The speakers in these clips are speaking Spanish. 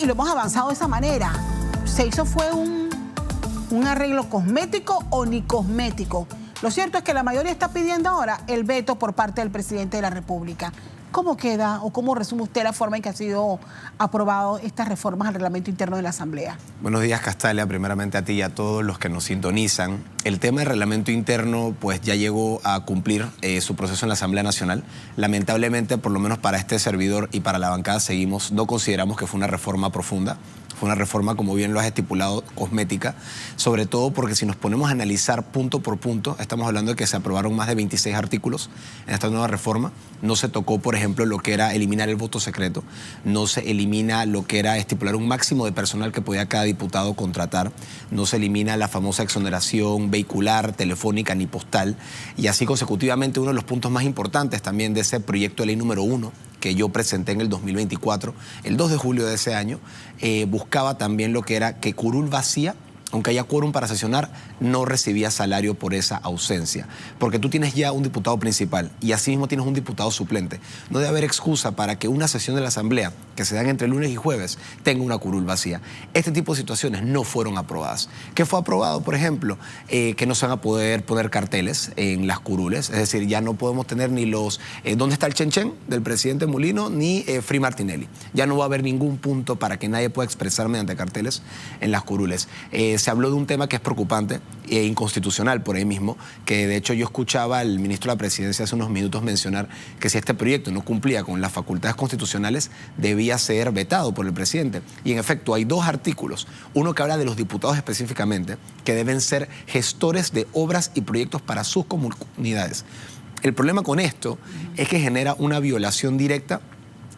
Y lo hemos avanzado de esa manera. ¿Se hizo fue un arreglo cosmético o ni cosmético? Lo cierto es que la mayoría está pidiendo ahora el veto por parte del presidente de la República. ¿Cómo queda o cómo resume usted la forma en que ha sido aprobado estas reformas al reglamento interno de la Asamblea? Buenos días, Castalia, primeramente a ti y a todos los que nos sintonizan. El tema del reglamento interno pues ya llegó a cumplir su proceso en la Asamblea Nacional. Lamentablemente, por lo menos para este servidor y para la bancada no consideramos que fue una reforma profunda. Fue una reforma, como bien lo has estipulado, cosmética, sobre todo porque si nos ponemos a analizar punto por punto, estamos hablando de que se aprobaron más de 26 artículos en esta nueva reforma. No se tocó, por ejemplo, lo que era eliminar el voto secreto, no se elimina lo que era estipular un máximo de personal que podía cada diputado contratar, no se elimina la famosa exoneración vehicular, telefónica ni postal, y así consecutivamente uno de los puntos más importantes también de ese proyecto de ley número 1, que yo presenté en el 2024, el 2 de julio de ese año, buscaba también lo que era que curul vacía, aunque haya quórum para sesionar, no recibía salario por esa ausencia. Porque tú tienes ya un diputado principal y asimismo tienes un diputado suplente. No debe haber excusa para que una sesión de la Asamblea, que se dan entre lunes y jueves, tenga una curul vacía. Este tipo de situaciones no fueron aprobadas. ¿Qué fue aprobado, por ejemplo? Que no se van a poder poner carteles en las curules. Es decir, ya no podemos tener ni los ¿dónde está el Chenchen? Del presidente Mulino, ni Free Martinelli. Ya no va a haber ningún punto para que nadie pueda expresar mediante carteles en las curules. Se habló de un tema que es preocupante e inconstitucional por ahí mismo, que de hecho yo escuchaba al ministro de la Presidencia hace unos minutos mencionar que si este proyecto no cumplía con las facultades constitucionales, debía ser vetado por el presidente. Y en efecto hay dos artículos, uno que habla de los diputados específicamente, que deben ser gestores de obras y proyectos para sus comunidades. El problema con esto es que genera una violación directa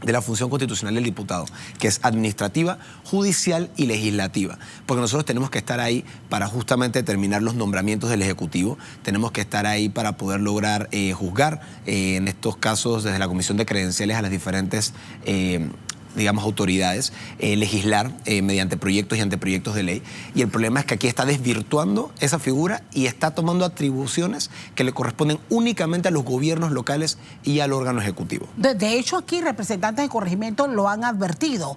de la función constitucional del diputado, que es administrativa, judicial y legislativa. Porque nosotros tenemos que estar ahí para justamente determinar los nombramientos del Ejecutivo, tenemos que estar ahí para poder lograr juzgar, en estos casos desde la Comisión de Credenciales a las diferentes digamos, autoridades, legislar mediante proyectos y anteproyectos de ley. Y el problema es que aquí está desvirtuando esa figura y está tomando atribuciones que le corresponden únicamente a los gobiernos locales y al órgano ejecutivo. De hecho, aquí representantes de corregimiento lo han advertido.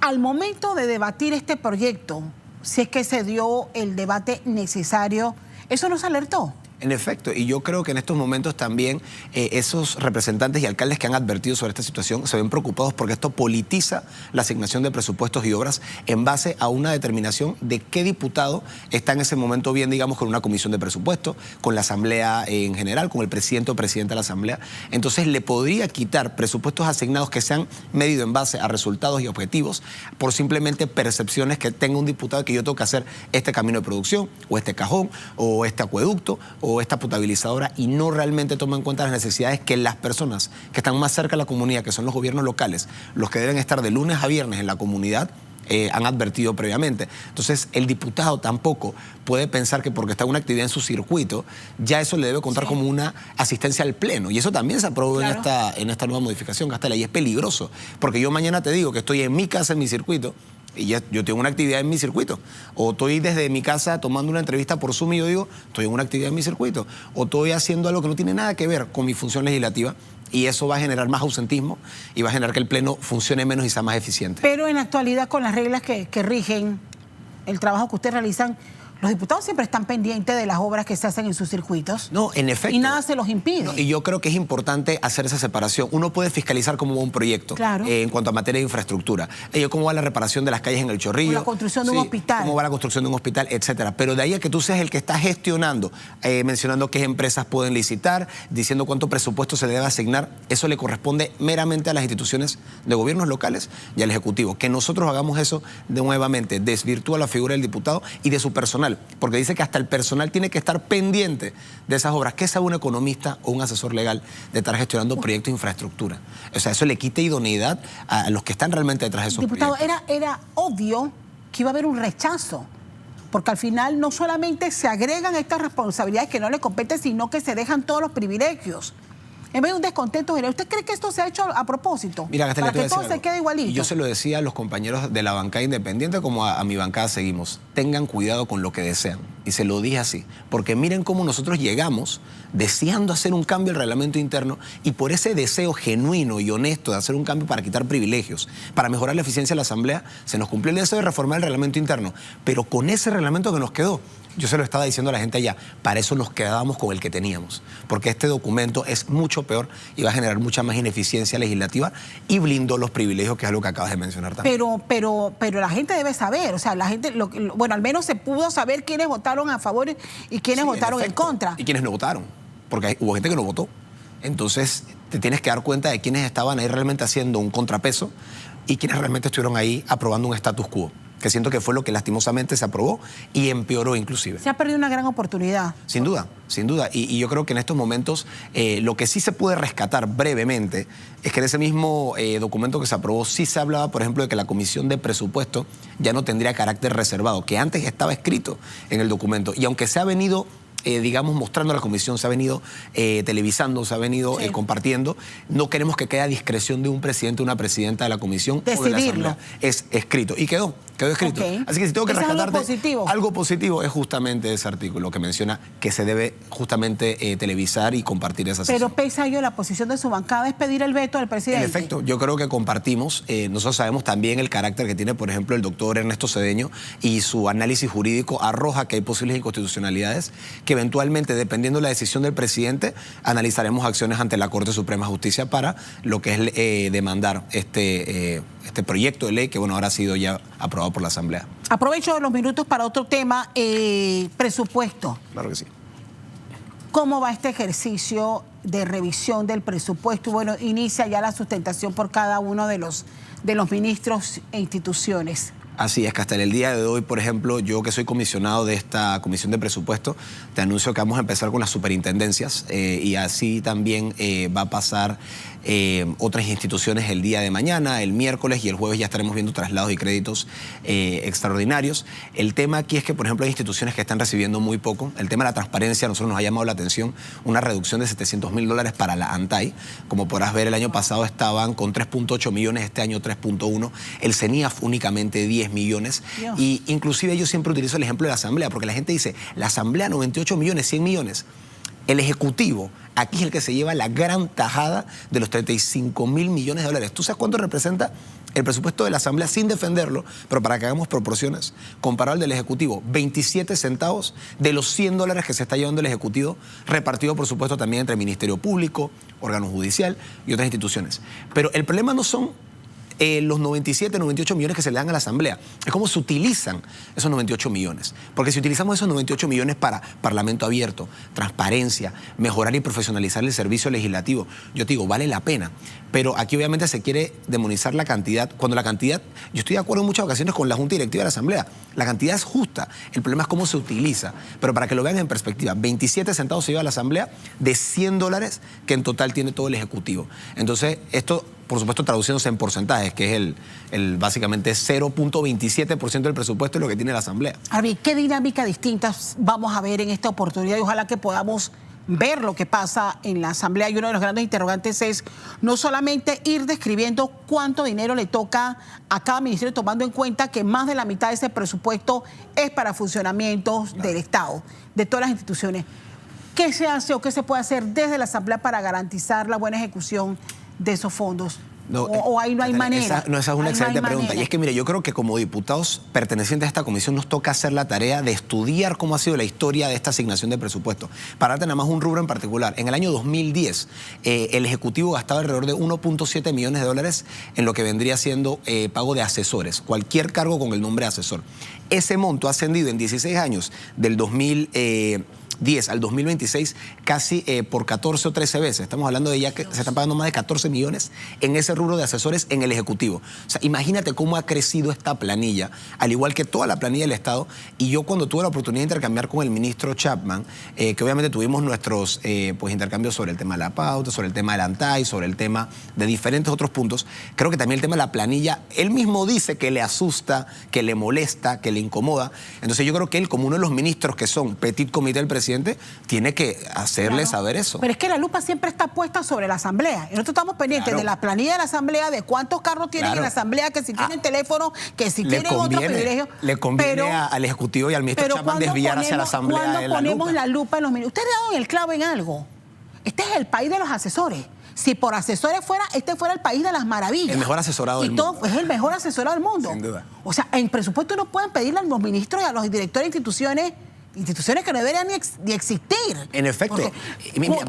Al momento de debatir este proyecto, si es que se dio el debate necesario, ¿eso nos alertó? En efecto, y yo creo que en estos momentos también esos representantes y alcaldes que han advertido sobre esta situación se ven preocupados porque esto politiza la asignación de presupuestos y obras en base a una determinación de qué diputado está en ese momento bien, digamos, con una comisión de presupuesto, con la Asamblea en general, con el presidente o presidenta de la Asamblea. Entonces le podría quitar presupuestos asignados que se han medido en base a resultados y objetivos por simplemente percepciones que tenga un diputado que yo tengo que hacer este camino de producción o este cajón o este acueducto o esta potabilizadora, y no realmente toma en cuenta las necesidades que las personas que están más cerca de la comunidad, que son los gobiernos locales, los que deben estar de lunes a viernes en la comunidad, han advertido previamente. Entonces, el diputado tampoco puede pensar que porque está en una actividad en su circuito, ya eso le debe contar como una asistencia al pleno. Y eso también se aprobó en esta nueva modificación, Castalia, y es peligroso. Porque yo mañana te digo que estoy en mi casa, en mi circuito, y ya yo tengo una actividad en mi circuito. O estoy desde mi casa tomando una entrevista por Zoom y yo digo, estoy en una actividad en mi circuito. O estoy haciendo algo que no tiene nada que ver con mi función legislativa. Y eso va a generar más ausentismo y va a generar que el pleno funcione menos y sea más eficiente. Pero en la actualidad, con las reglas que rigen el trabajo que ustedes realizan, los diputados siempre están pendientes de las obras que se hacen en sus circuitos. No, en efecto. Y nada se los impide. No, y yo creo que es importante hacer esa separación. Uno puede fiscalizar cómo va un proyecto en cuanto a materia de infraestructura. Cómo va la reparación de las calles en el Chorrillo. O la construcción de un hospital. Cómo va la construcción de un hospital, etcétera. Pero de ahí a que tú seas el que está gestionando, mencionando qué empresas pueden licitar, diciendo cuánto presupuesto se le debe asignar, eso le corresponde meramente a las instituciones de gobiernos locales y al Ejecutivo. Que nosotros hagamos eso nuevamente desvirtúa la figura del diputado y de su personal. Porque dice que hasta el personal tiene que estar pendiente de esas obras. ¿Qué sabe un economista o un asesor legal de estar gestionando proyectos de infraestructura? O sea, eso le quita idoneidad a los que están realmente detrás de esos proyectos. Diputado, era obvio que iba a haber un rechazo, porque al final no solamente se agregan estas responsabilidades que no le competen, sino que se dejan todos los privilegios. en vez de un descontento general. ¿Usted cree que esto se ha hecho a propósito? Mira, Castalia, para que todo se quede igualito. Y yo se lo decía a los compañeros de la bancada independiente como a mi bancada seguimos. Tengan cuidado con lo que desean. Y se lo dije así. Porque miren cómo nosotros llegamos deseando hacer un cambio al reglamento interno y por ese deseo genuino y honesto de hacer un cambio para quitar privilegios, para mejorar la eficiencia de la Asamblea, se nos cumplió el deseo de reformar el reglamento interno. Pero con ese reglamento que nos quedó, yo se lo estaba diciendo a la gente allá, para eso nos quedábamos con el que teníamos, porque este documento es mucho peor y va a generar mucha más ineficiencia legislativa y blindó los privilegios, que es algo que acabas de mencionar también. Pero la gente debe saber, o sea, la gente, bueno, al menos se pudo saber quiénes votaron a favor y quiénes votaron en contra. Y quiénes no votaron, porque hubo gente que no votó. Entonces, te tienes que dar cuenta de quiénes estaban ahí realmente haciendo un contrapeso y quiénes realmente estuvieron ahí aprobando un status quo, que siento que fue lo que lastimosamente se aprobó y empeoró inclusive. Se ha perdido una gran oportunidad. Sin duda, sin duda. Y yo creo que en estos momentos lo que sí se puede rescatar brevemente es que en ese mismo documento que se aprobó sí se hablaba, por ejemplo, de que la Comisión de Presupuesto ya no tendría carácter reservado, que antes estaba escrito en el documento. Y aunque se ha venido digamos, mostrando a la comisión, se ha venido televisando, se ha venido compartiendo. No queremos que quede a discreción de un presidente o una presidenta de la comisión o de la Asamblea. Es escrito y quedó escrito. Así que si tengo que rescatarte algo positivo es justamente ese artículo que menciona que se debe justamente televisar y compartir esa sesión. Pero pese a ello, la posición de su bancada es pedir el veto al presidente. En efecto, yo creo que compartimos. Nosotros sabemos también el carácter que tiene, por ejemplo, el doctor Ernesto Cedeño, y su análisis jurídico arroja que hay posibles inconstitucionalidades que eventualmente, dependiendo de la decisión del presidente, analizaremos acciones ante la Corte Suprema de Justicia para lo que es demandar este proyecto de ley que, bueno, ahora ha sido ya aprobado por la Asamblea. Aprovecho los minutos para otro tema, presupuesto. Claro que sí. ¿Cómo va este ejercicio de revisión del presupuesto? Bueno, inicia ya la sustentación por cada uno de los ministros e instituciones. Así es, que hasta el día de hoy, por ejemplo, yo que soy comisionado de esta Comisión de Presupuesto, te anuncio que vamos a empezar con las superintendencias y así también va a pasar otras instituciones el día de mañana, el miércoles y el jueves ya estaremos viendo traslados y créditos extraordinarios. El tema aquí es que, por ejemplo, hay instituciones que están recibiendo muy poco. El tema de la transparencia a nosotros nos ha llamado la atención, una reducción de $700.000 para la ANTAI. Como podrás ver, el año pasado estaban con 3.8 millones, este año 3.1. El CENIAF únicamente 10 millones. Dios. Y inclusive yo siempre utilizo el ejemplo de la Asamblea, porque la gente dice, la Asamblea 98 millones, 100 millones. El Ejecutivo, aquí es el que se lleva la gran tajada de los 35.000 millones de dólares. ¿Tú sabes cuánto representa el presupuesto de la Asamblea sin defenderlo? Pero para que hagamos proporciones, comparado al del Ejecutivo, 27 centavos de los $100 que se está llevando el Ejecutivo, repartido por supuesto también entre Ministerio Público, órgano judicial y otras instituciones. Pero el problema no son los 97, 98 millones que se le dan a la Asamblea. Es cómo se utilizan esos 98 millones. Porque si utilizamos esos 98 millones para Parlamento abierto, transparencia, mejorar y profesionalizar el servicio legislativo, yo te digo, vale la pena. Pero aquí obviamente se quiere demonizar la cantidad, cuando la cantidad, yo estoy de acuerdo en muchas ocasiones con la Junta Directiva de la Asamblea, la cantidad es justa, el problema es cómo se utiliza. Pero para que lo vean en perspectiva, 27 centavos se lleva a la Asamblea de $100 que en total tiene todo el Ejecutivo. Entonces, esto, por supuesto, traduciéndose en porcentajes, que es el básicamente 0.27% del presupuesto es lo que tiene la Asamblea. Arby, ¿qué dinámica distinta vamos a ver en esta oportunidad? Y ojalá que podamos ver lo que pasa en la Asamblea. Y uno de los grandes interrogantes es no solamente ir describiendo cuánto dinero le toca a cada ministerio, tomando en cuenta que más de la mitad de ese presupuesto es para funcionamientos del Estado, de todas las instituciones. ¿Qué se hace o qué se puede hacer desde la Asamblea para garantizar la buena ejecución de esos fondos? No, o ahí no hay manera. Esa es una excelente pregunta. Y es que, mire, yo creo que como diputados pertenecientes a esta comisión nos toca hacer la tarea de estudiar cómo ha sido la historia de esta asignación de presupuesto. Para darte nada más un rubro en particular, en el año 2010 el Ejecutivo gastaba alrededor de 1.7 millones de dólares en lo que vendría siendo pago de asesores, cualquier cargo con el nombre de asesor. Ese monto ha ascendido en 16 años, del 2010 al 2026, casi por 14 o 13 veces. Estamos hablando de ya que se están pagando más de 14 millones en ese rubro de asesores en el Ejecutivo. O sea, imagínate cómo ha crecido esta planilla, al igual que toda la planilla del Estado. Y yo cuando tuve la oportunidad de intercambiar con el ministro Chapman, que obviamente tuvimos nuestros intercambios sobre el tema de la pauta, sobre el tema del ANTAI, sobre el tema de diferentes otros puntos, creo que también el tema de la planilla, él mismo dice que le asusta, que le molesta, que le incomoda. Entonces yo creo que él, como uno de los ministros que son petit comité del presidente, presidente tiene que hacerle saber eso. Pero es que la lupa siempre está puesta sobre la Asamblea. Y nosotros estamos pendientes de la planilla de la Asamblea, de cuántos carros tienen en la Asamblea, que si tienen teléfono, que si tienen otro privilegio. Le conviene al Ejecutivo y al ministro Chapman desviar hacia la Asamblea de la lupa. Cuando ponemos la lupa en los ministros, ustedes han dado el clavo en algo. Este es el país de los asesores. Si por asesores fuera, este fuera el país de las maravillas. El mejor asesorado del mundo. Es el mejor asesorado del mundo. Sin duda. O sea, en presupuesto no pueden pedirle a los ministros y a los directores de instituciones que no deberían ni existir. En efecto. Porque,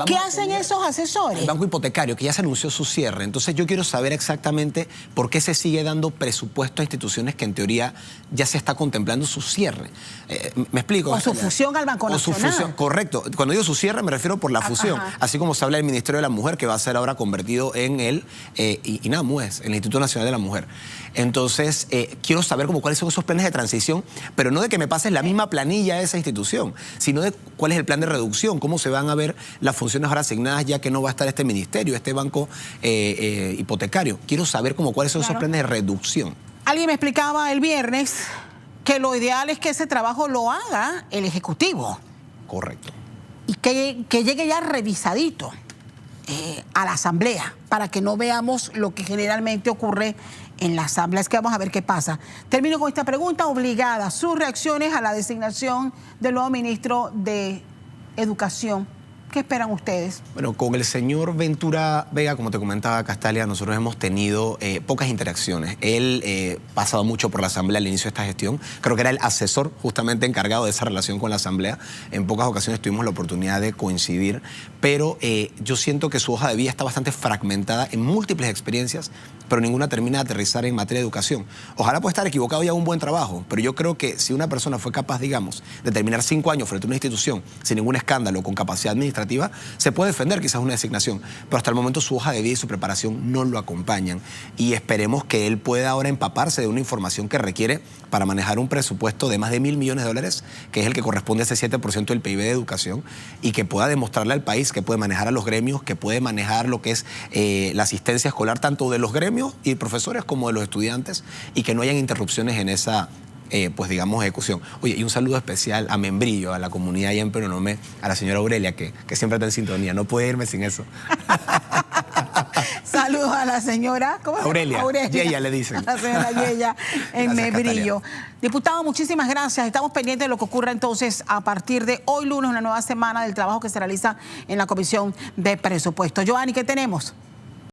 ¿qué hacen esos asesores? El Banco Hipotecario, que ya se anunció su cierre. Entonces yo quiero saber exactamente por qué se sigue dando presupuesto a instituciones que en teoría ya se está contemplando su cierre. ¿Me explico? O su fusión al Banco Nacional. O su fusión, correcto. Cuando digo su cierre me refiero por la fusión. Así como se habla del Ministerio de la Mujer, que va a ser ahora convertido en el INAMUES, el Instituto Nacional de la Mujer. Entonces, quiero saber cuáles son esos planes de transición, pero no de que me pases la misma planilla a esa institución, sino de cuál es el plan de reducción, cómo se van a ver las funciones ahora asignadas, ya que no va a estar este ministerio, este banco hipotecario. Quiero saber cuáles son esos planes de reducción. Alguien me explicaba el viernes que lo ideal es que ese trabajo lo haga el Ejecutivo. Correcto. Y que llegue ya revisadito a la Asamblea, para que no veamos lo que generalmente ocurre en la Asamblea. Es que vamos a ver qué pasa. Termino con esta pregunta obligada. Sus reacciones a la designación del nuevo ministro de Educación. ¿Qué esperan ustedes? Bueno, con el señor Ventura Vega, como te comentaba, Castalia, nosotros hemos tenido pocas interacciones. Él ha pasado mucho por la Asamblea al inicio de esta gestión. Creo que era el asesor justamente encargado de esa relación con la Asamblea. En pocas ocasiones tuvimos la oportunidad de coincidir, pero yo siento que su hoja de vida está bastante fragmentada en múltiples experiencias, pero ninguna termina de aterrizar en materia de educación. Ojalá pueda estar equivocado y haga un buen trabajo, pero yo creo que si una persona fue capaz, digamos, de terminar 5 años frente a una institución sin ningún escándalo, con capacidad administrativa, se puede defender quizás una designación, pero hasta el momento su hoja de vida y su preparación no lo acompañan, y esperemos que él pueda ahora empaparse de una información que requiere para manejar un presupuesto de más de $1.000 millones, que es el que corresponde a ese 7% del PIB de educación, y que pueda demostrarle al país que puede manejar a los gremios, que puede manejar lo que es la asistencia escolar tanto de los gremios y profesores como de los estudiantes, y que no hayan interrupciones en esa pues digamos, ejecución. Oye, y un saludo especial a Membrillo, a la comunidad allá en Peronomé, a la señora Aurelia, que siempre está en sintonía. No puede irme sin eso. Saludos a la señora Aurelia. Yeya le dicen. A la señora Yeya en Membrillo. Diputado, muchísimas gracias. Estamos pendientes de lo que ocurra entonces a partir de hoy lunes, una nueva semana del trabajo que se realiza en la Comisión de Presupuesto. Joanny, ¿qué tenemos?